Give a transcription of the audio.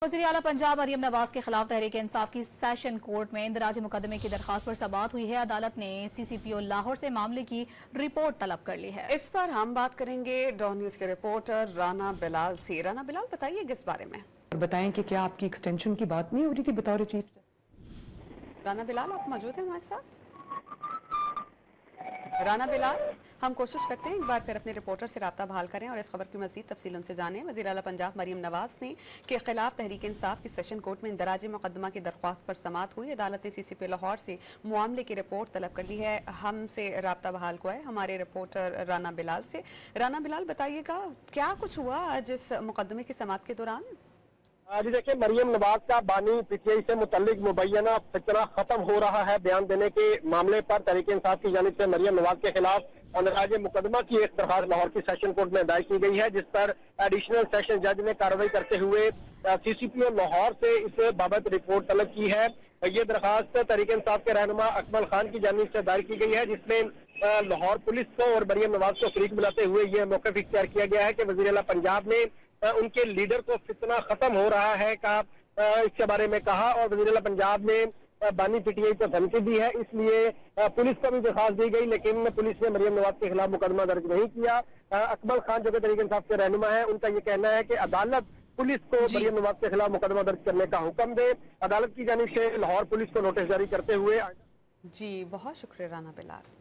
वज़ीर आला पंजाब मरियम नवाज के खिलाफ तहरीक इंसाफ की सेशन कोर्ट में इंदराजी मुकदमे की दरखास्त पर समाअत हुई है। अदालत ने CCPO लाहौर से मामले की रिपोर्ट तलब कर ली है। इस पर हम बात करेंगे डॉन न्यूज के रिपोर्टर राना बिलाल से। राना बिलाल, बताइए किस बारे में। बताएं कि क्या आपकी एक्सटेंशन की बात नहीं हो रही थी बतौर चीफ? राना बिलाल, आप मौजूद हैं हमारे साथ? राना बिलाल, हम कोशिश करते हैं एक बार फिर अपने रिपोर्टर से राब्ता बहाल करें और इस खबर की मज़ीद तफसील उनसे जानें। वज़ीर आला पंजाब मरियम नवाज ने के खिलाफ तहरीक इंसाफ की सेशन कोर्ट में इंदराजी मुकदमा की दरख्वास्त पर समाअत हुई। अदालत ने CCPO लाहौर से मामले की रिपोर्ट तलब कर ली है। हमसे राब्ता बहाल को है हमारे रिपोर्टर राना बिलाल से। राना बिलाल, बताइएगा क्या कुछ हुआ आज इस मुकदमे की समाअत के दौरान? जी देखिए, मरियम नवाज का बानी PTI से मुतल्लिक मुबैना फितना खत्म हो रहा है बयान देने के मामले पर तहरीक इंसाफ की जानिब से मरियम नवाज के खिलाफ अंदराज मुकदमा की एक दरखास्त लाहौर की सेशन कोर्ट में दायर की गई है, जिस पर एडिशनल सेशन जज ने कार्रवाई करते हुए CCPO लाहौर से इस बाबत रिपोर्ट तलब की है। ये दरखास्त तहरीक इंसाफ के रहनुमा अकमल खान की जानिब से दायर की गई है, जिसमें लाहौर पुलिस को और मरियम नवाज को शरीक बुलाते हुए यह मौक़िफ़ इख्तियार किया गया है कि वज़ीर आला पंजाब ने उनके लीडर को फितना खत्म हो रहा है का इसके बारे में कहा और वज़ीर आला पंजाब ने बानी PTI को धमकी दी है। इसलिए पुलिस को भी दरखास्त दी गई, लेकिन पुलिस ने मरियम नवाज के खिलाफ मुकदमा दर्ज नहीं किया। अकमल खान जो कि तहरीक इंसाफ के रहनुमा है, उनका ये कहना है कि अदालत पुलिस को मरियम नवाज के खिलाफ मुकदमा दर्ज करने का हुक्म दे। अदालत की जानिब से लाहौर पुलिस को नोटिस जारी करते हुए। जी, बहुत शुक्रिया राना बिलाल।